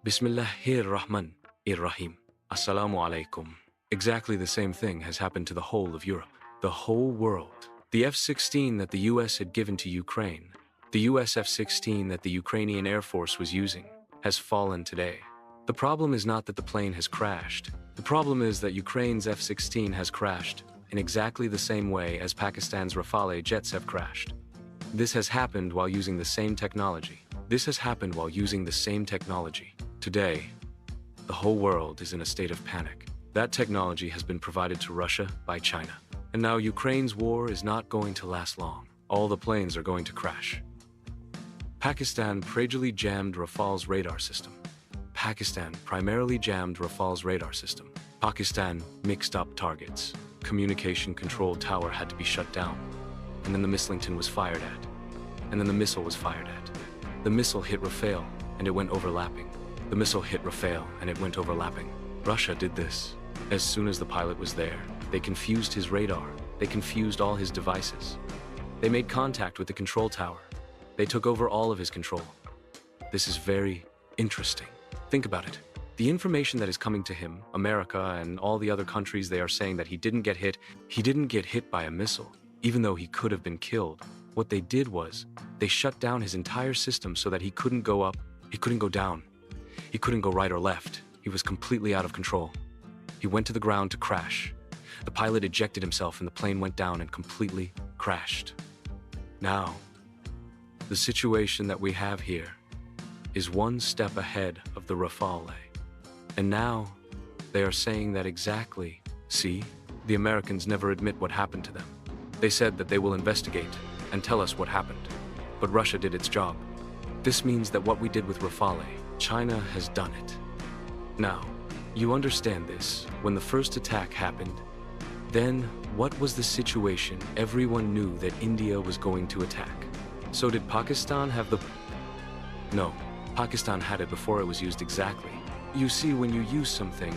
Bismillahirrahmanirrahim. Assalamu alaikum. Exactly the same thing has happened to the whole of Europe, the whole world. The F-16 that the US had given to Ukraine, the US F-16 that the Ukrainian Air Force was using, has fallen today. The problem is not that the plane has crashed. The problem is that Ukraine's F-16 has crashed in exactly the same way as Pakistan's Rafale jets have crashed. This has happened while using the same technology. Today, the whole world is in a state of panic. That technology has been provided to Russia by China. And now Ukraine's war is not going to last long. All the planes are going to crash. Pakistan primarily jammed Rafale's radar system. Pakistan mixed up targets. Communication control tower had to be shut down. And then the Mislington was fired at. And then the missile was fired at. The missile hit Rafale, and it went overlapping. Russia did this. As soon as the pilot was there, they confused his radar. They confused all his devices. They made contact with the control tower. They took over all of his control. This is very interesting. Think about it. The information that is coming to him, America and all the other countries, they are saying that he didn't get hit. He didn't get hit by a missile, even though he could have been killed. What they did was, they shut down his entire system so that he couldn't go up, he couldn't go down, he couldn't go right or left. He was completely out of control. He went to the ground to crash. The pilot ejected himself and the plane went down and completely crashed. Now, the situation that we have here is one step ahead of the Rafale. And now, they are saying that exactly. See, the Americans never admit what happened to them. They said that they will investigate and tell us what happened. But Russia did its job. This means that what we did with Rafale, China has done it. Now, you understand this. When the first attack happened, then what was the situation? Everyone knew that India was going to attack. So did Pakistan have the... No, Pakistan had it before it was used exactly. You see, when you use something,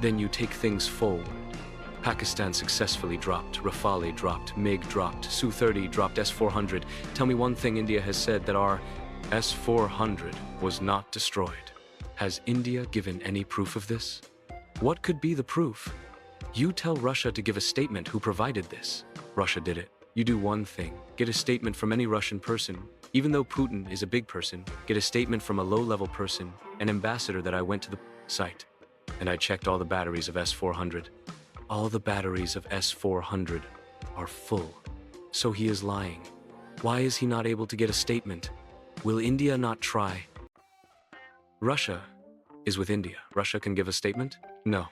then you take things forward. Pakistan successfully dropped, Rafale dropped, MiG dropped, Su-30 dropped, S-400. Tell me one thing India has said that our S-400 was not destroyed. Has India given any proof of this? What could be the proof? You tell Russia to give a statement who provided this. Russia did it. You do one thing. Get a statement from any Russian person. Even though Putin is a big person, get a statement from a low-level person, an ambassador that I went to the site. And I checked all the batteries of S-400. All the batteries of S-400 are full. So he is lying. Why is he not able to get a statement? Will India not try? Russia is with India. Russia can give a statement? No,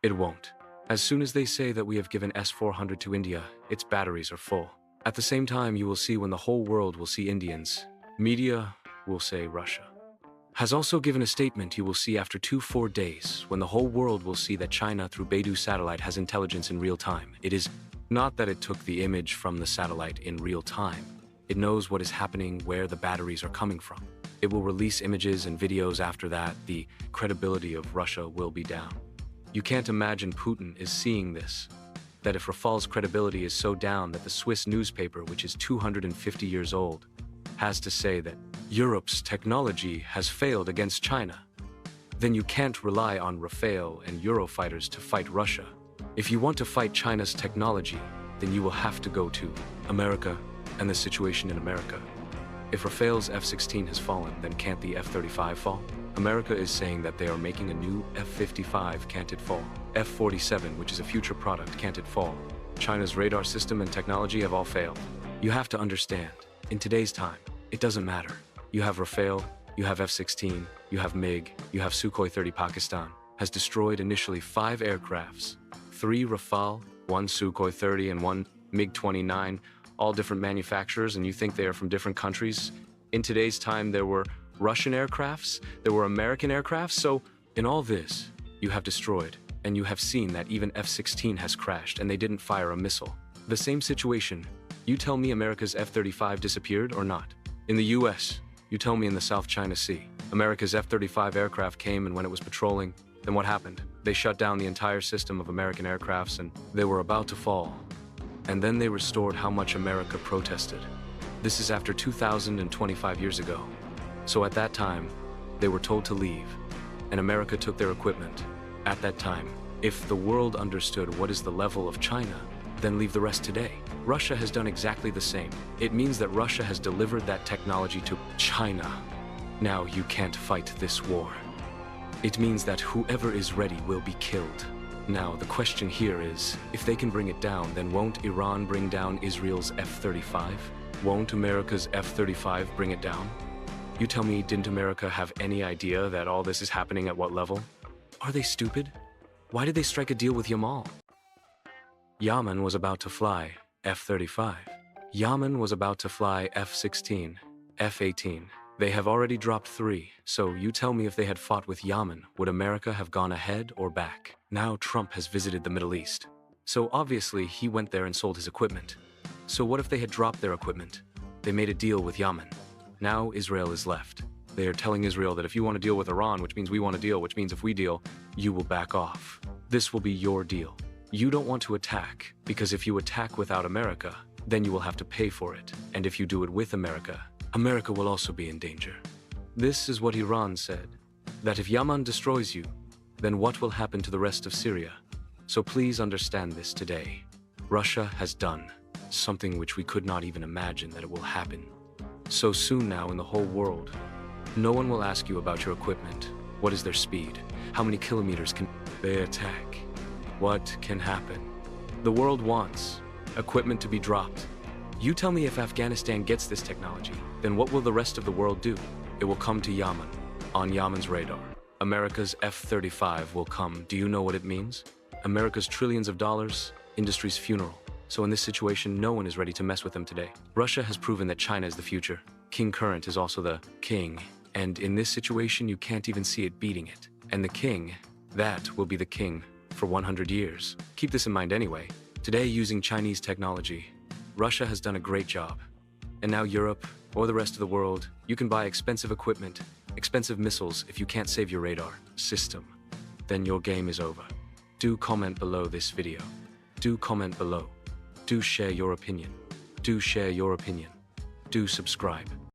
it won't. As soon as they say that we have given S-400 to India, its batteries are full. At the same time, you will see when the whole world will see Indians, media will say Russia has also given a statement. You will see after 4 days, when the whole world will see that China through Beidou satellite has intelligence in real time. It is not that it took the image from the satellite in real time. It knows what is happening, where the batteries are coming from. It will release images and videos after that. The credibility of Russia will be down. You can't imagine Putin is seeing this. That if Rafale's credibility is so down that the Swiss newspaper, which is 250 years old, has to say that Europe's technology has failed against China, then you can't rely on Rafale and Eurofighters to fight Russia. If you want to fight China's technology, then you will have to go to America and the situation in America. If Rafale's F-16 has fallen, then can't the F-35 fall? America is saying that they are making a new F-55, can't it fall? F-47, which is a future product, can't it fall? China's radar system and technology have all failed. You have to understand, in today's time, it doesn't matter. You have Rafale, you have F-16, you have MiG, you have Sukhoi 30. Pakistan has destroyed initially 5 aircrafts, 3 Rafale, 1 Sukhoi 30 and 1 MiG-29, all different manufacturers, and you think they are from different countries. In today's time, there were Russian aircrafts, there were American aircrafts, so in all this, you have destroyed, and you have seen that even F-16 has crashed and they didn't fire a missile. The same situation, you tell me America's F-35 disappeared or not? In the US, you tell me in the South China Sea, America's F-35 aircraft came, and when it was patrolling, then what happened? They shut down the entire system of American aircrafts and they were about to fall. And then they restored how much America protested. This is after 2025 years ago. So at that time, they were told to leave. and America took their equipment. At that time, if the world understood what is the level of China, then leave the rest today. Russia has done exactly the same. It means that Russia has delivered that technology to China. Now you can't fight this war. It means that whoever is ready will be killed. Now the question here is, if they can bring it down, then won't Iran bring down Israel's F-35? Won't America's F-35 bring it down? You tell me, didn't America have any idea that all this is happening at what level? Are they stupid? Why did they strike a deal with Yamal? Yemen was about to fly F-35. Yemen was about to fly F-16, F-18. They have already dropped 3, so you tell me if they had fought with Yemen, would America have gone ahead or back? Now Trump has visited the Middle East. So obviously he went there and sold his equipment. So what if they had dropped their equipment? They made a deal with Yemen. Now Israel is left. They are telling Israel that if you want to deal with Iran, which means we want to deal, which means if we deal, you will back off. This will be your deal. You don't want to attack, because if you attack without America, then you will have to pay for it. And if you do it with America, America will also be in danger. This is what Iran said, that if Yemen destroys you, then what will happen to the rest of Syria? So please understand this today. Russia has done something which we could not even imagine that it will happen. So soon now in the whole world, no one will ask you about your equipment. What is their speed? How many kilometers can they attack? What can happen? The world wants equipment to be dropped. You tell me if Afghanistan gets this technology, then what will the rest of the world do? It will come to Yemen, on Yemen's radar. America's F-35 will come. Do you know what it means? America's trillions of dollars, industry's funeral. So in this situation, no one is ready to mess with them today. Russia has proven that China is the future. King Current is also the king. And in this situation, you can't even see it beating it. And the king, that will be the king for 100 years. Keep this in mind anyway. Today, using Chinese technology, Russia has done a great job. And now Europe, or the rest of the world, you can buy expensive equipment, expensive missiles if you can't save your radar system. Then your game is over. Do comment below this video. Do comment below. Do share your opinion. Do share your opinion. Do subscribe.